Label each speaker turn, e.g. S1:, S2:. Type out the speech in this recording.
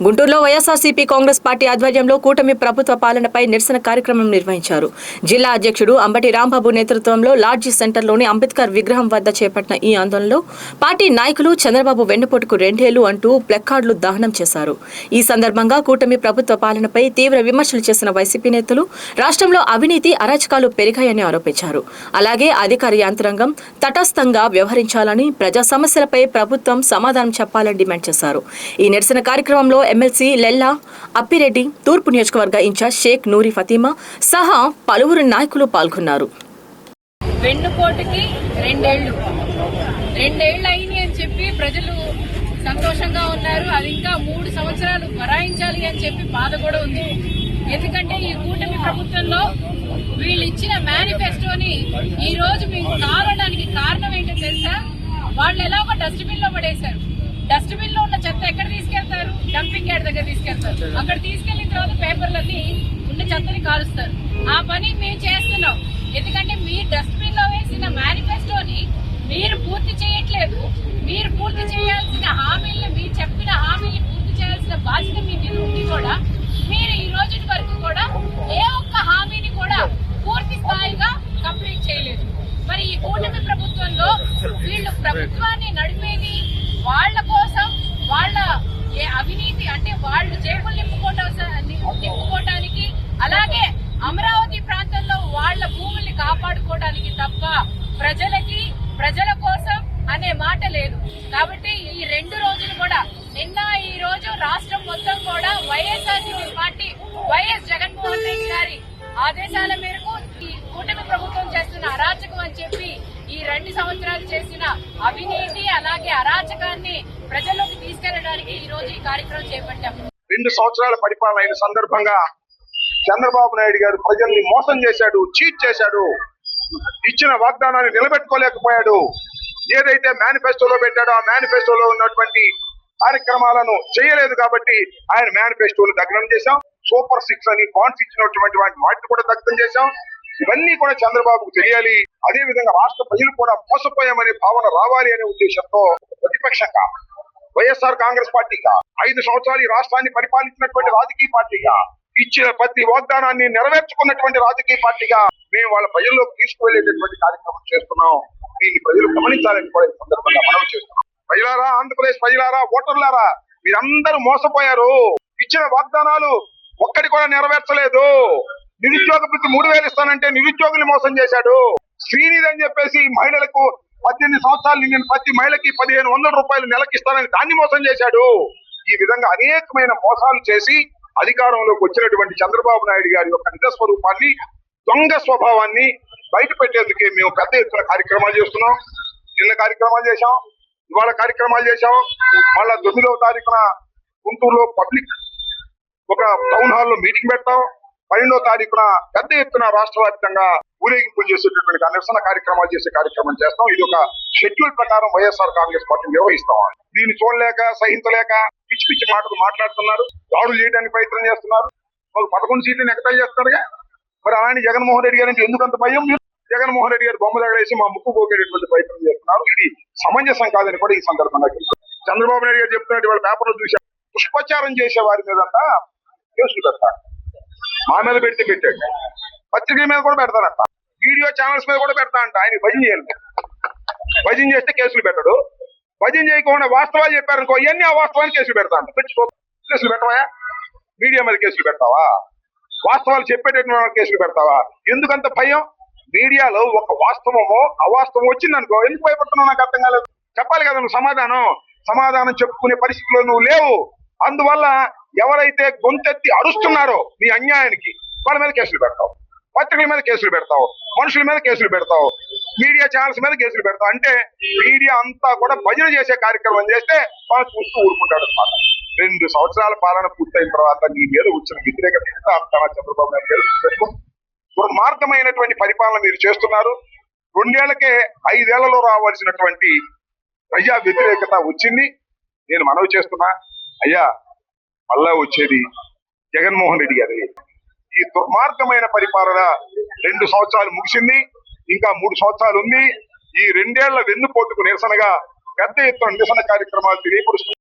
S1: గుంటూరులో వైఎస్ఆర్సీపీ కాంగ్రెస్ పార్టీ ఆధ్వర్యంలో కూటమి ప్రభుత్వ పాలనపై నిరసన కార్యక్రమం నిర్వహించారు. జిల్లా అధ్యక్షుడు అంబటి రాంబాబు నేతృత్వంలో లాడ్జీ సెంటర్లోని అంబేద్కర్ విగ్రహం వద్ద చేపట్టిన ఈ ఆందోళనలో పార్టీ నాయకులు చంద్రబాబు వెన్నుపోటుకు 2 ఏళ్లు అంటూ ప్లెక్కార్డులు దహనం చేశారు. ఈ సందర్భంగా కూటమి ప్రభుత్వ పాలనపై తీవ్ర విమర్శలు చేసిన వైసీపీ నేతలు రాష్ట్రంలో అవినీతి అరాచకాలు పెరిగాయని ఆరోపించారు. అలాగే అధికార యంత్రాంగం తటస్థంగా వ్యవహరించాలని, ప్రజా సమస్యలపై ప్రభుత్వం సమాధానం చెప్పాలని డిమాండ్ చేశారు. ఈ నిరసన కార్యక్రమంలో ఎమ్మెల్సీ లెల్లా అప్పిరెడ్డి, తూర్పు నియోజకవర్గ ఇన్ఛార్జ్ షేక్ నూరి ఫతిమా సహా పలువురు నాయకులు పాల్గొన్నారు.
S2: వెన్నుపోటుకి 2 ఏళ్లు అయింది అని చెప్పి ప్రజలు సంతోషంగా ఉన్నారు. అది ఇంకా 3 సంవత్సరాలు భరాయించాలి అని చెప్పి బాధ కూడా ఉంది. ఎందుకంటే ఈ కూటమి ప్రభుత్వంలో వీళ్ళు ఇచ్చిన మేనిఫెస్టోని ఈ రోజు మీకు కావడానికి కారణం ఏంటో తెలుసా? వాళ్ళు ఎలాగో డస్ట్బిన్ లో పడేశారు. డస్ట్బిన్ లో ఉన్న చెత్త ఎక్కడ తీసుకెళ్తారు? డంపింగ్ యార్డ్ దగ్గర తీసుకెళ్తారు. అక్కడ తీసుకెళ్లిన తర్వాత పేపర్లన్నీ ఉన్న చెత్తని కాలుస్తారు. ఆ పని మేము చేస్తున్నాం. ఎందుకంటే మీ డస్ట్బిన్ లో వేసిన మేనిఫెస్టోని మీరు పూర్తి చేయట్లేదు. మీరు పూర్తి చేయాల్సిన హామీలను, మీరు చెప్పిన హామీలు పూర్తి చేయాల్సిన బాధ్యత మీ మీద ఉండి కూడా మీరు ఈ రోజు వరకు కూడా ఏ ఒక్క హామీని కూడా పూర్తి స్థాయిగా కంప్లీట్ చేయలేదు. మరి ఈ కూటమి ప్రభుత్వంలో వీళ్ళు ప్రభుత్వాన్ని నడిపేది వాళ్ళ కోసం, వాళ్ళ అవినీతి అంటే వాళ్ళు జేబులు నింపుకోవడానికి, అలాగే అమరావతి ప్రాంతంలో వాళ్ళ భూముల్ని కాపాడుకోవడానికి తప్ప ప్రజల కోసం అనే మాట లేదు. కాబట్టి ఈ 2 రోజులు కూడా, నిన్న ఈ రోజు రాష్ట్రం మొత్తం కూడా వైఎస్ఆర్సీపీ పార్టీ వైఎస్ జగన్మోహన్ రెడ్డి గారి ఆదేశాల మేరకు ఈ కూటమి ప్రభుత్వం చేస్తున్న అరాచకం అని చెప్పి ఈ 2 సంవత్సరాలు చేసిన అవినీతి అలాగే అరాచకాన్ని ప్రజల్లోకి తీసుకెళ్లడానికి ఈ రోజు ఈ కార్యక్రమం చేపట్టాము.
S3: 2 సంవత్సరాల పరిపాలన అయిన సందర్భంగా చంద్రబాబు నాయుడు గారు ప్రజల్ని మోసం చేశాడు, చీట్ చేశాడు, ఇచ్చిన వాగ్దానాన్ని నిలబెట్టుకోలేకపోయాడు. ఏదైతే మేనిఫెస్టోలో పెట్టాడో ఆ మేనిఫెస్టోలో ఉన్నటువంటి కార్యక్రమాలను చేయలేదు కాబట్టి ఆయన మేనిఫెస్టోను దగ్ధం చేశాం. సూపర్ 6 అని బాండ్స్ ఇచ్చినటువంటి వాటిని కూడా దగ్ధం చేశాం. ఇవన్నీ కూడా చంద్రబాబుకు తెలియాలి. అదే విధంగా రాష్ట్ర ప్రజలు కూడా మోసపోయామనే భావన రావాలి అనే ఉద్దేశంతో ప్రతిపక్షంగా వైఎస్ఆర్ కాంగ్రెస్ పార్టీగా 5 సంవత్సరాలు ఈ రాష్ట్రాన్ని పరిపాలించినటువంటి రాజకీయ పార్టీగా, ఇచ్చిన ప్రతి వాగ్దానాన్ని నెరవేర్చుకున్నటువంటి రాజకీయ పార్టీగా మేము వాళ్ళ ప్రజల్లోకి తీసుకువెళ్లేటటువంటి కార్యక్రమం చేస్తున్నాం. దీన్ని ప్రజలు గమనించాలని కూడా ఈ సందర్భంగా మనవి చేస్తున్నాం. ప్రజలారా, ఆంధ్రప్రదేశ్ ప్రజలారా, ఓటర్లారా, మీరందరూ మోసపోయారు. ఇచ్చిన వాగ్దానాలు ఒక్కటి కూడా నెరవేర్చలేదు. నిరుద్యోగ వృత్తి 3000 ఇస్తానంటే నిరుద్యోగులు మోసం చేశాడు. శ్రీనిధి అని చెప్పేసి మహిళలకు 18 సంవత్సరాలు నిండిన ప్రతి మహిళకి 1500 రూపాయలు నెలకి ఇస్తానని దాన్ని మోసం చేశాడు. ఈ విధంగా అనేకమైన మోసాలు చేసి అధికారంలోకి వచ్చినటువంటి చంద్రబాబు నాయుడు గారి యొక్క నిజ స్వరూపాన్ని, దొంగ స్వభావాన్ని బయట పెట్టేందుకే మేము పెద్ద ఎత్తున కార్యక్రమాలు చేస్తున్నాం. నిన్న కార్యక్రమాలు చేశాం, ఇవాళ కార్యక్రమాలు చేశాం. మళ్ళా 9వ తారీఖున గుంటూరులో పబ్లిక్ ఒక టౌన్ హాల్లో మీటింగ్ పెడతాం. 12వ తారీఖున పెద్ద ఎత్తున రాష్ట్ర వ్యాప్తంగా ఊరేగింపులు చేసేటటువంటి నిరసన కార్యక్రమాలు చేసే కార్యక్రమం చేస్తాం. ఇది ఒక షెడ్యూల్ ప్రకారం వైఎస్ఆర్ కాంగ్రెస్ పార్టీ నిర్వహిస్తాం. దీన్ని చూడలేక, సహించలేక పిచ్చి పిచ్చి మాటలు మాట్లాడుతున్నారు, దాడులు చేయడానికి ప్రయత్నం చేస్తున్నారు. మాకు 11 సీట్లను ఎగతాళి చేస్తారుగా. మరి అలాంటి జగన్మోహన్ రెడ్డి గారి అంటే ఎందుకంత భయం? జగన్మోహన్ రెడ్డి గారు బొమ్మ దగ్గరేసి మా ముక్కు పోగేటటువంటి ప్రయత్నం చేస్తున్నారు. ఇది సమంజసం కాదని కూడా ఈ సందర్భంగా చంద్రబాబు నాయుడు గారు చెప్తున్నట్టు వాళ్ళ పేపర్లో చూశారు. పుష్పచారం చేసే వారి మీదంతా కేసులు పెడతారు. మా మీద పెట్టాడు, పత్రికల మీద కూడా పెడతారంట, వీడియో ఛానల్స్ మీద కూడా పెడతా అంట. ఆయన భజన చేయాలి. భజన చేస్తే కేసులు పెట్టడు. భజన చేయకుండా వాస్తవాలు చెప్పారనుకో, ఇవన్నీ ఆ వాస్తవాన్ని కేసులు పెడతా అంట. కేసులు పెట్టవా? మీడియా మీద కేసులు పెడతావా? వాస్తవాలు చెప్పేటటువంటి కేసులు పెడతావా? ఎందుకంత భయం? మీడియాలో ఒక వాస్తవమో అవాస్తవం వచ్చిందనుకో, ఎందుకు భయపడుతున్నావు? నాకు అర్థం కాలేదు. చెప్పాలి కదా నువ్వు సమాధానం చెప్పుకునే పరిస్థితిలో నువ్వు లేవు. అందువల్ల ఎవరైతే గొంతెత్తి అరుస్తున్నారో మీ అన్యాయానికి, వాళ్ళ మీద కేసులు పెడతావు, పత్రికల మీద కేసులు పెడతావు, మనుషుల మీద కేసులు పెడతావు, మీడియా ఛానల్స్ మీద కేసులు పెడతావు. అంటే మీడియా అంతా కూడా భజన చేసే కార్యక్రమం చేస్తే వాళ్ళు చూస్తూ ఊరుకుంటాడు అనమాట. 2 సంవత్సరాల పాలన పూర్తయిన తర్వాత నీ మీద వచ్చిన వ్యతిరేకత ఎంత అంటారా చంద్రబాబు నాయుడు గారు? దుర్మార్గమైనటువంటి పరిపాలన మీరు చేస్తున్నారు. 2 ఏళ్లకే 5 ఏళ్లలో రావాల్సినటువంటి ప్రజా వ్యతిరేకత వచ్చింది. నేను మనవి చేస్తున్నా, అయ్యా మళ్ళా వచ్చేది జగన్మోహన్ రెడ్డి గారి. ఈ దుర్మార్గమైన పరిపాలన 2 సంవత్సరాలు ముగిసింది, ఇంకా 3 సంవత్సరాలు ఉంది. ఈ 2 ఏళ్ల వెన్నుపోటుకు నిరసనగా పెద్ద ఎత్తున నిరసన కార్యక్రమాలు తెలియపరుస్తున్నారు.